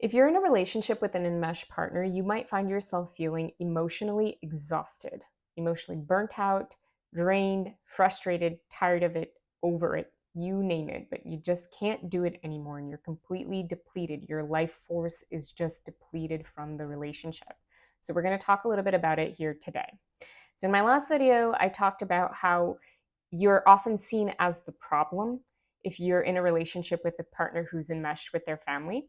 If you're in a relationship with an enmeshed partner, you might find yourself feeling emotionally exhausted, emotionally burnt out, drained, frustrated, tired of it, over it, you name it, but you just can't do it anymore and you're completely depleted. Your life force is just depleted from the relationship. So we're going to talk a little bit about it here today. So in my last video, I talked about how you're often seen as the problem if you're in a relationship with a partner who's enmeshed with their family.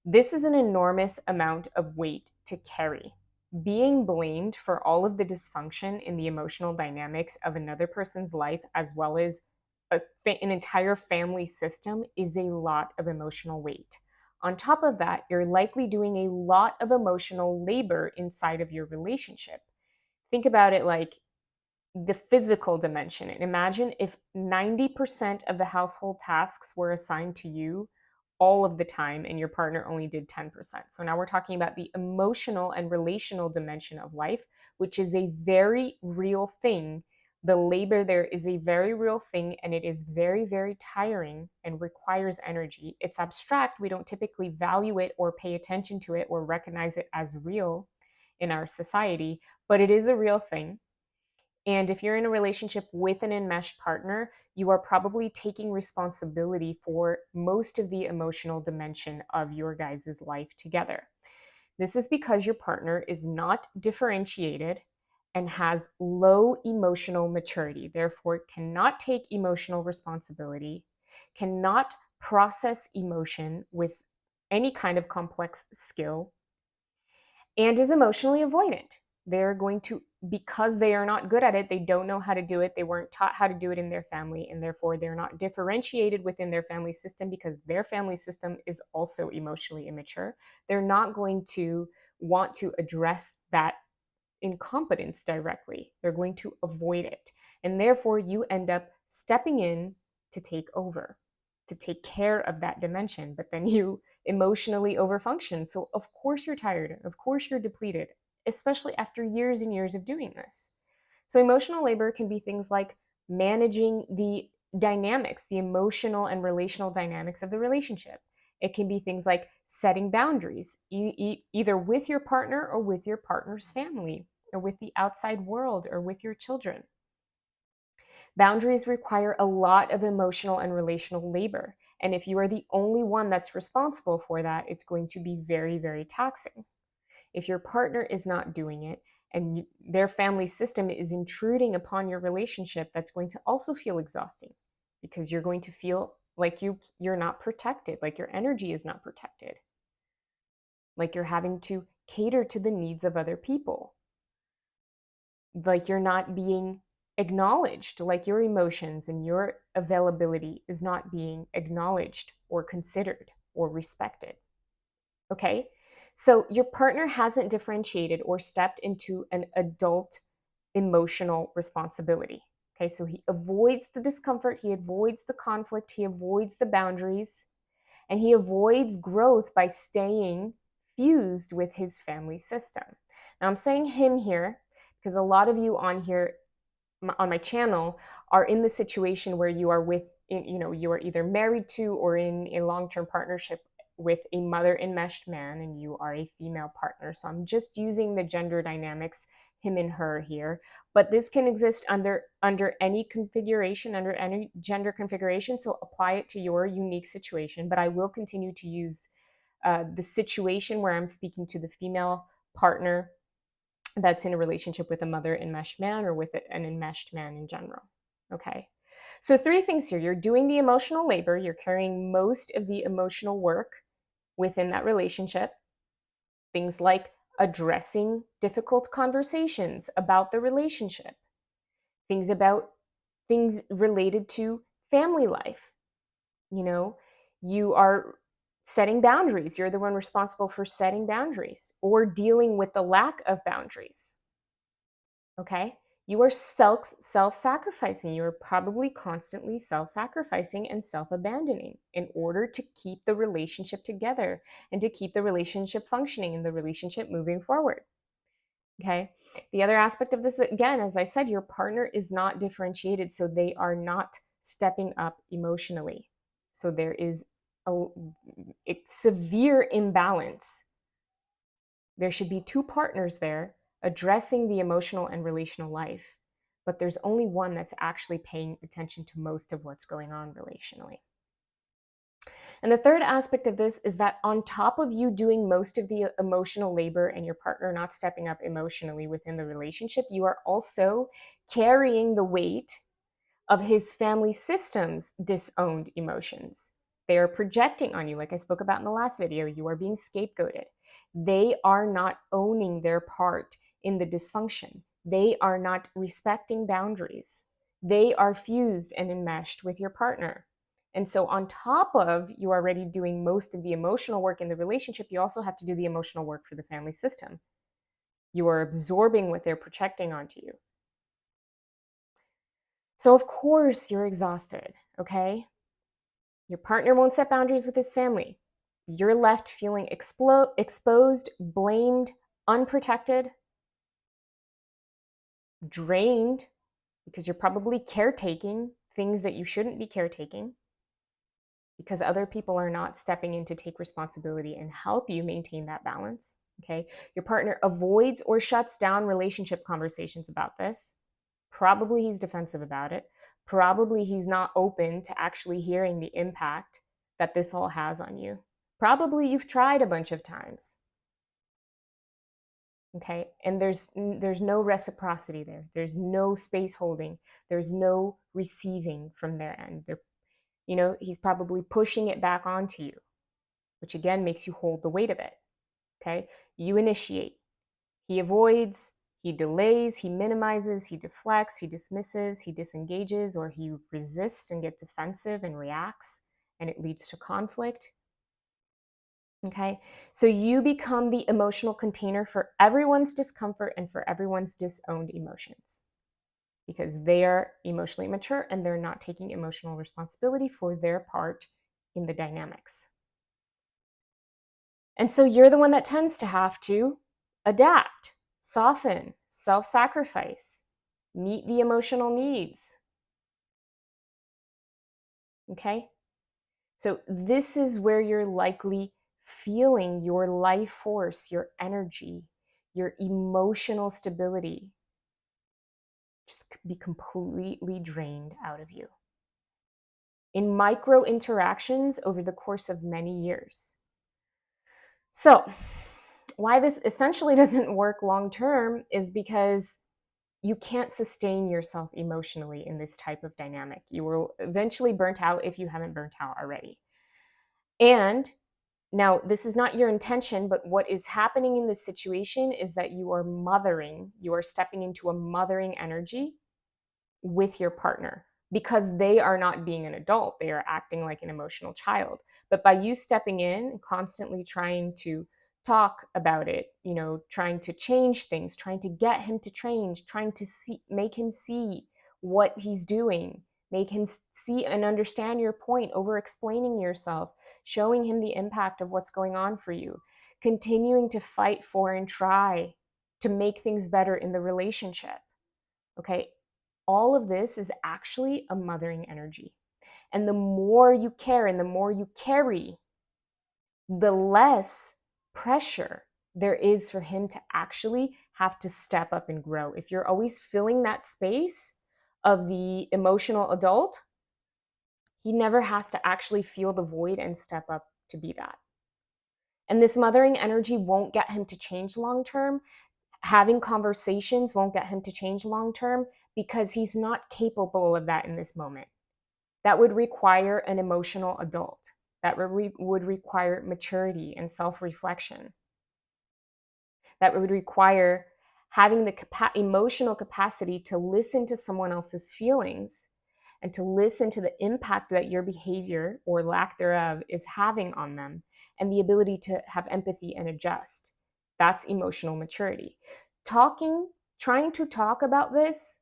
This is an enormous amount of weight to carry. Being blamed for all of the dysfunction in the emotional dynamics of another person's life, as well as an entire family system, is a lot of emotional weight. On top of that, you're likely doing a lot of emotional labor inside of your relationship. Think about it like the physical dimension. And imagine if 90% of the household tasks were assigned to you all of the time and your partner only did 10%. So now we're talking about the emotional and relational dimension of life, which is a very real thing. The labor there is a very real thing, and it is very, very tiring and requires energy. It's abstract. We don't typically value it or pay attention to it or recognize it as real in our society, but it is a real thing. And if you're in a relationship with an enmeshed partner, you are probably taking responsibility for most of the emotional dimension of your guys' life together. This is because your partner is not differentiated and has low emotional maturity, therefore cannot take emotional responsibility, cannot process emotion with any kind of complex skill, and is emotionally avoidant. They're going to, because they are not good at it, they don't know how to do it, they weren't taught how to do it in their family, and therefore they're not differentiated within their family system because their family system is also emotionally immature. They're not going to want to address that incompetence directly. They're going to avoid it. And therefore, you end up stepping in to take over, to take care of that dimension, but then you emotionally overfunction. So, of course, you're tired. Of course, you're depleted, especially after years and years of doing this. So, emotional labor can be things like managing the dynamics, the emotional and relational dynamics of the relationship. It can be things like setting boundaries, either with your partner or with your partner's family, or with the outside world, or with your children. Boundaries require a lot of emotional and relational labor. And if you are the only one that's responsible for that, it's going to be very, very taxing. If your partner is not doing it and their family system is intruding upon your relationship, that's going to also feel exhausting because you're going to feel like you're not protected, like your energy is not protected, like you're having to cater to the needs of other people, like you're not being acknowledged, like your emotions and your availability is not being acknowledged or considered or respected. Okay? So your partner hasn't differentiated or stepped into an adult emotional responsibility. Okay, so he avoids the discomfort, he avoids the conflict, he avoids the boundaries, and he avoids growth by staying fused with his family system. Now, I'm saying him here because a lot of you on here on my channel are in the situation where you are you are either married to or in a long-term partnership with a mother enmeshed man, and you are a female partner. So I'm just using the gender dynamics, him and her here, but this can exist under any configuration, under any gender configuration. So apply it to your unique situation. But I will continue to use the situation where I'm speaking to the female partner that's in a relationship with a mother enmeshed man or with an enmeshed man in general. Okay. So 3 things here. You're doing the emotional labor. You're carrying most of the emotional work within that relationship. Things like addressing difficult conversations about the relationship. Things related to family life. You are setting boundaries. You're the one responsible for setting boundaries or dealing with the lack of boundaries. Okay? You are self-sacrificing. You are probably constantly self-sacrificing and self-abandoning in order to keep the relationship together and to keep the relationship functioning and the relationship moving forward. Okay? The other aspect of this, again, as I said, your partner is not differentiated, so they are not stepping up emotionally. So there is severe imbalance. There should be two partners there addressing the emotional and relational life, but there's only one that's actually paying attention to most of what's going on relationally. And the third aspect of this is that on top of you doing most of the emotional labor and your partner not stepping up emotionally within the relationship, you are also carrying the weight of his family system's disowned emotions. They are projecting on you, like I spoke about in the last video. You are being scapegoated. They are not owning their part in the dysfunction. They are not respecting boundaries. They are fused and enmeshed with your partner. And so on top of you already doing most of the emotional work in the relationship, you also have to do the emotional work for the family system. You are absorbing what they're projecting onto you. So of course you're exhausted, okay? Your partner won't set boundaries with his family. You're left feeling exposed, blamed, unprotected, drained, because you're probably caretaking things that you shouldn't be caretaking, because other people are not stepping in to take responsibility and help you maintain that balance, okay? Your partner avoids or shuts down relationship conversations about this. Probably he's defensive about it. Probably he's not open to actually hearing the impact that this all has on you. Probably you've tried a bunch of times. Okay? And there's no reciprocity there. There's no space holding. There's no receiving from their end. He's probably pushing it back onto you, which again makes you hold the weight of it. Okay? You initiate. He avoids, he delays, he minimizes, he deflects, he dismisses, he disengages, or he resists and gets defensive and reacts, and it leads to conflict. Okay, so you become the emotional container for everyone's discomfort and for everyone's disowned emotions, because they are emotionally mature and they're not taking emotional responsibility for their part in the dynamics. And so you're the one that tends to have to adapt, soften, self-sacrifice, meet the emotional needs. Okay? So this is where you're likely feeling your life force, your energy, your emotional stability just be completely drained out of you in micro interactions over the course of many years. So, why this essentially doesn't work long term is because you can't sustain yourself emotionally in this type of dynamic. You will eventually burnt out if you haven't burnt out already. And now, this is not your intention, but what is happening in this situation is that you are mothering, you are stepping into a mothering energy with your partner because they are not being an adult. They are acting like an emotional child. But by you stepping in and constantly trying to talk about it, trying to change things, trying to get him to change, trying to make him see what he's doing, make him see and understand your point, over explaining yourself, showing him the impact of what's going on for you, continuing to fight for and try to make things better in the relationship. Okay, all of this is actually a mothering energy. And the more you care and the more you carry, the less pressure there is for him to actually have to step up and grow. If you're always filling that space of the emotional adult, he never has to actually feel the void and step up to be that. And this mothering energy won't get him to change long term. Having conversations won't get him to change long term because he's not capable of that in this moment. That would require an emotional adult. That would require maturity and self-reflection. That would require having the emotional capacity to listen to someone else's feelings and to listen to the impact that your behavior or lack thereof is having on them, and the ability to have empathy and adjust. That's emotional maturity. Trying to talk about this,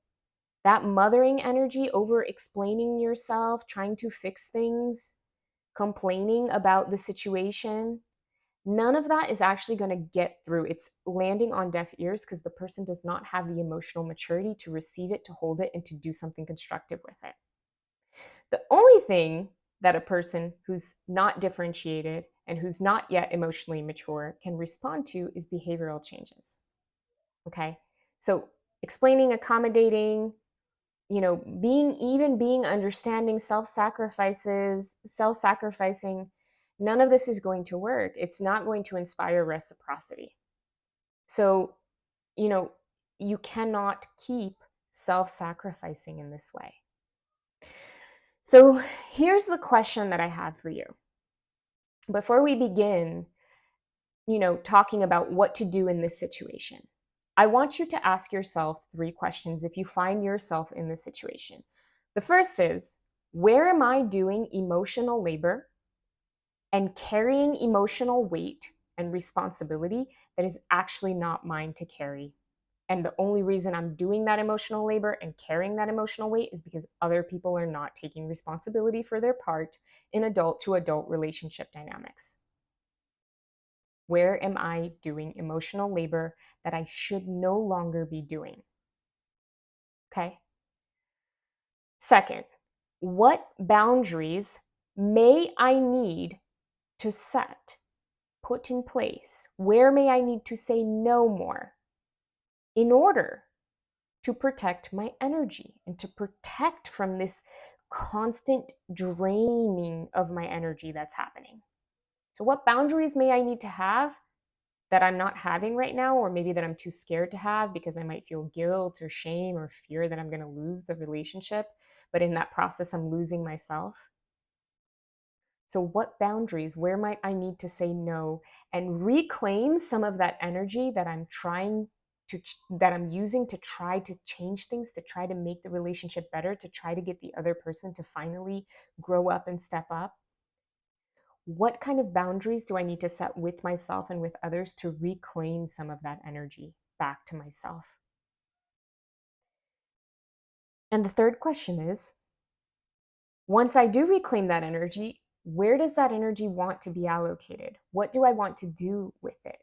that mothering energy, over explaining yourself, trying to fix things, complaining about the situation, none of that is actually going to get through. It's landing on deaf ears because the person does not have the emotional maturity to receive it, to hold it, and to do something constructive with it. The only thing that a person who's not differentiated and who's not yet emotionally mature can respond to is behavioral changes. Okay? So explaining, accommodating, being understanding, self-sacrificing, none of this is going to work. It's not going to inspire reciprocity. So, you cannot keep self-sacrificing in this way. So here's the question that I have for you. Before we begin, talking about what to do in this situation, I want you to ask yourself 3 questions if you find yourself in this situation. The first is, where am I doing emotional labor and carrying emotional weight and responsibility that is actually not mine to carry? And the only reason I'm doing that emotional labor and carrying that emotional weight is because other people are not taking responsibility for their part in adult to adult relationship dynamics. Where am I doing emotional labor that I should no longer be doing? Okay. Second, what boundaries may I need to set, put in place? Where may I need to say no more in order to protect my energy and to protect from this constant draining of my energy that's happening? So, what boundaries may I need to have that I'm not having right now, or maybe that I'm too scared to have because I might feel guilt or shame or fear that I'm going to lose the relationship, but in that process, I'm losing myself? So, what boundaries, where might I need to say no and reclaim some of that energy that that I'm using to try to change things, to try to make the relationship better, to try to get the other person to finally grow up and step up? What kind of boundaries do I need to set with myself and with others to reclaim some of that energy back to myself? And the third question is, once I do reclaim that energy, where does that energy want to be allocated? What do I want to do with it?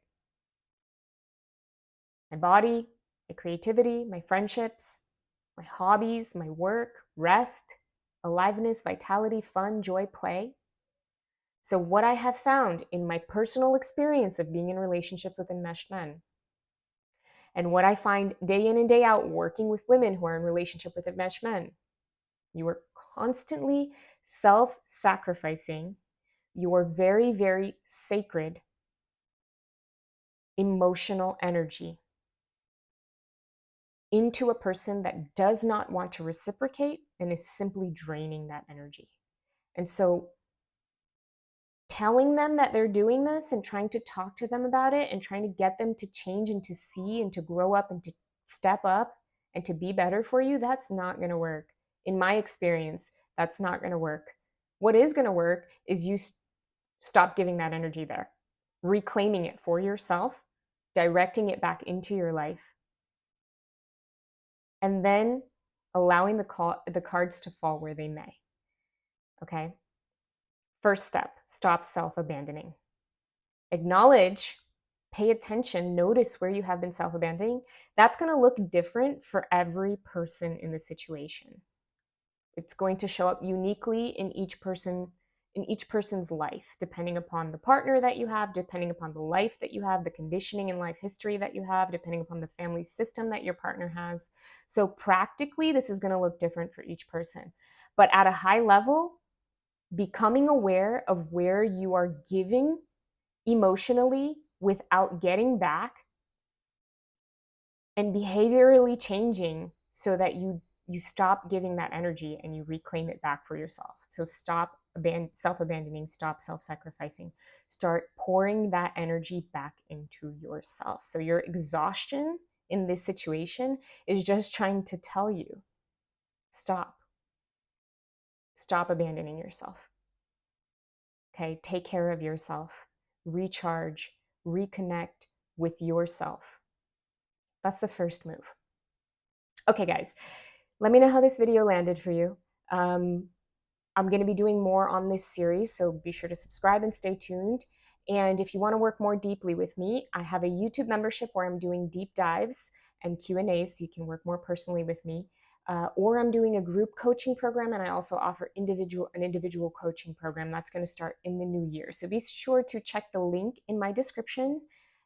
My body, my creativity, my friendships, my hobbies, my work, rest, aliveness, vitality, fun, joy, play. So, what I have found in my personal experience of being in relationships with enmeshed men, and what I find day in and day out working with women who are in relationship with enmeshed men, you are constantly self-sacrificing your very, very sacred emotional energy into a person that does not want to reciprocate and is simply draining that energy. And so telling them that they're doing this and trying to talk to them about it and trying to get them to change and to see and to grow up and to step up and to be better for you, that's not going to work. In my experience, that's not going to work. What is going to work is you stop giving that energy there, reclaiming it for yourself, directing it back into your life, and then allowing the cards to fall where they may. Okay? First step, stop self-abandoning. Acknowledge, pay attention, notice where you have been self-abandoning. That's going to look different for every person in the situation. It's going to show up uniquely in each person's life, depending upon the partner that you have, depending upon the life that you have, the conditioning and life history that you have, depending upon the family system that your partner has. So practically, this is going to look different for each person. But at a high level, becoming aware of where you are giving emotionally without getting back, and behaviorally changing so that you stop giving that energy and you reclaim it back for yourself. So stop self-abandoning, stop self-sacrificing, start pouring that energy back into yourself. So your exhaustion in this situation is just trying to tell you, stop abandoning yourself. Okay, take care of yourself, recharge, reconnect with yourself. That's the first move. Okay, guys, let me know how this video landed for you. I'm going to be doing more on this series, so be sure to subscribe and stay tuned. And if you want to work more deeply with me, I have a YouTube membership where I'm doing deep dives and Q&As, so you can work more personally with me. or I'm doing a group coaching program, and I also offer an individual coaching program that's going to start in the new year. So be sure to check the link in my description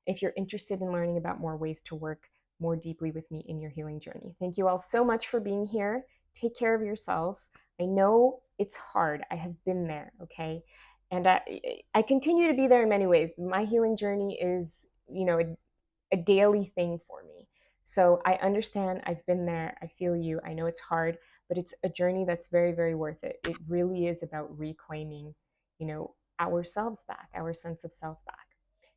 if you're interested in learning about more ways to work more deeply with me in your healing journey. Thank you all so much for being here. Take care of yourselves. I know it's hard. I have been there, okay? And I continue to be there in many ways. My healing journey is, a daily thing for me. So I understand. I've been there. I feel you. I know it's hard, but it's a journey that's very, very worth it. It really is about reclaiming, ourselves back, our sense of self back.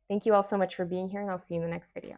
Thank you all so much for being here, and I'll see you in the next video.